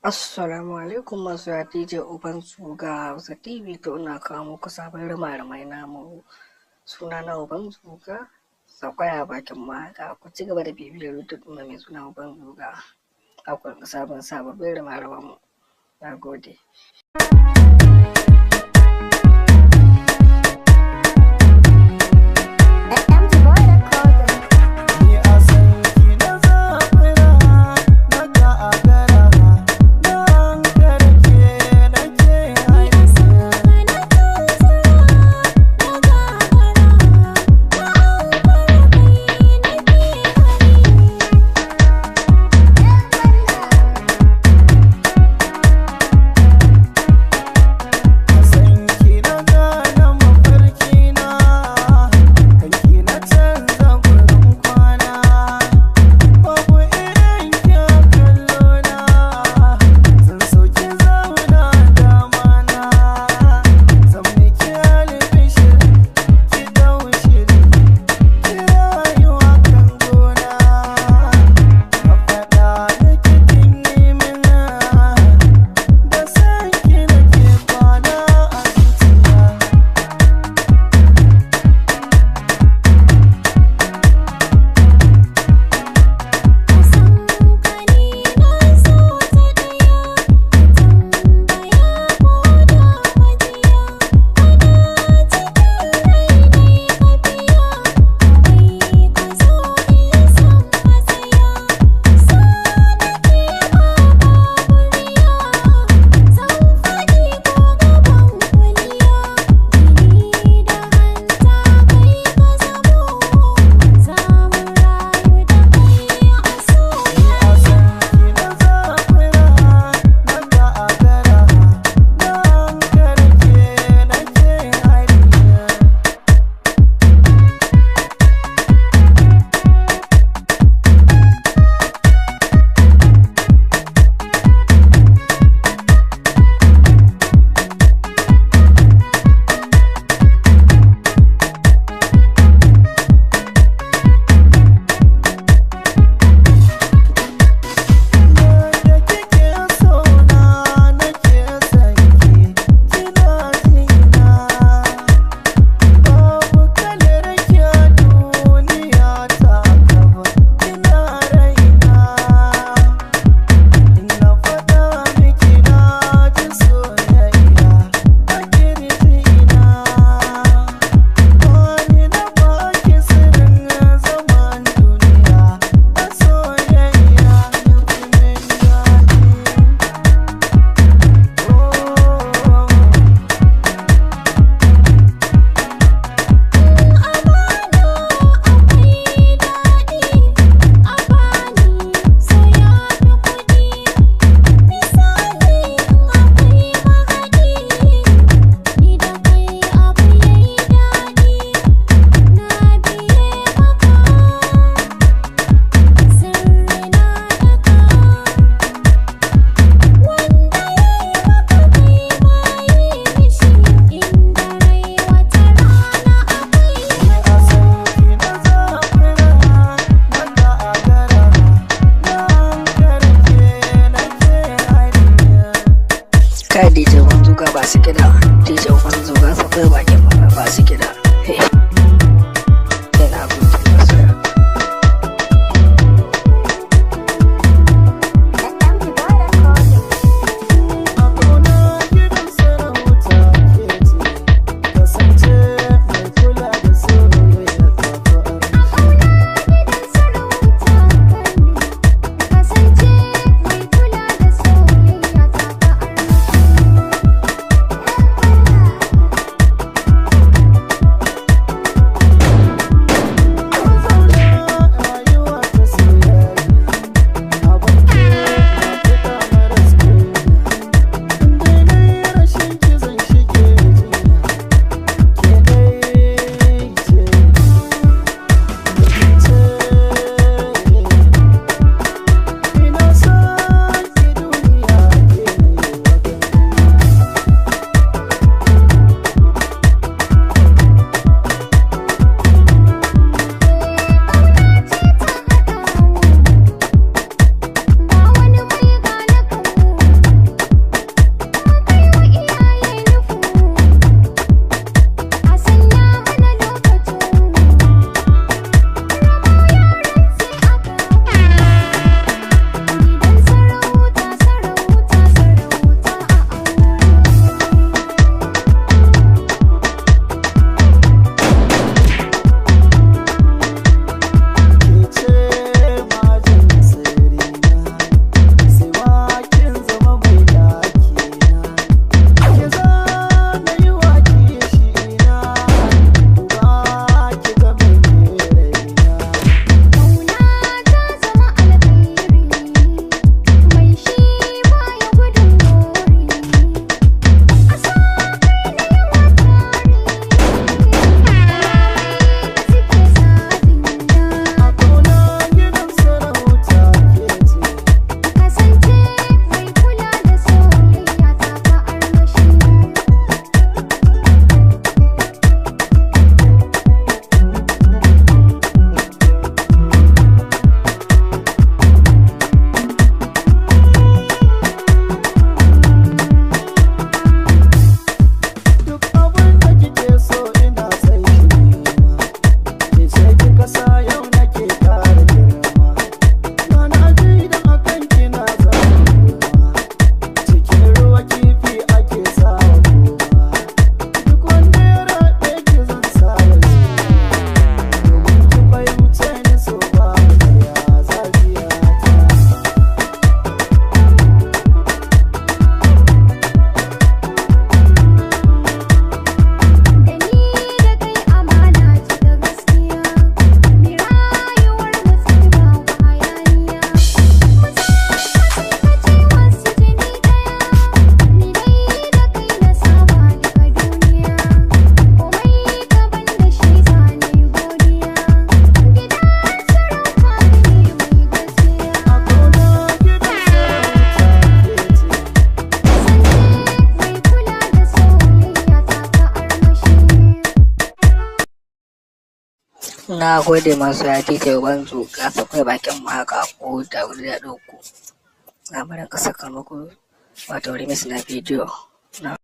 Assalamu alaikum masu ya DJ Uban Zuga Hausa TV to ina kawo muku sabon rima-rimai namu suna na Uban Zuga sakwaya bakin mata ku ci gaba da bibiyar YouTube ɗin mai suna Uban Zuga akwai sababbin rima-riman mu. Na gode. Kai DJ Uban Zuga ba su kiɗa, DJ Uban Zuga sakwai bakin mata ba su kiɗa. Yana gode masoya. Na gode masu ya DJ Uban Zuga, sakwai bakin waka ko da wuri ya ɗauko. Na bari ka saka muku wato remix na bidiyo.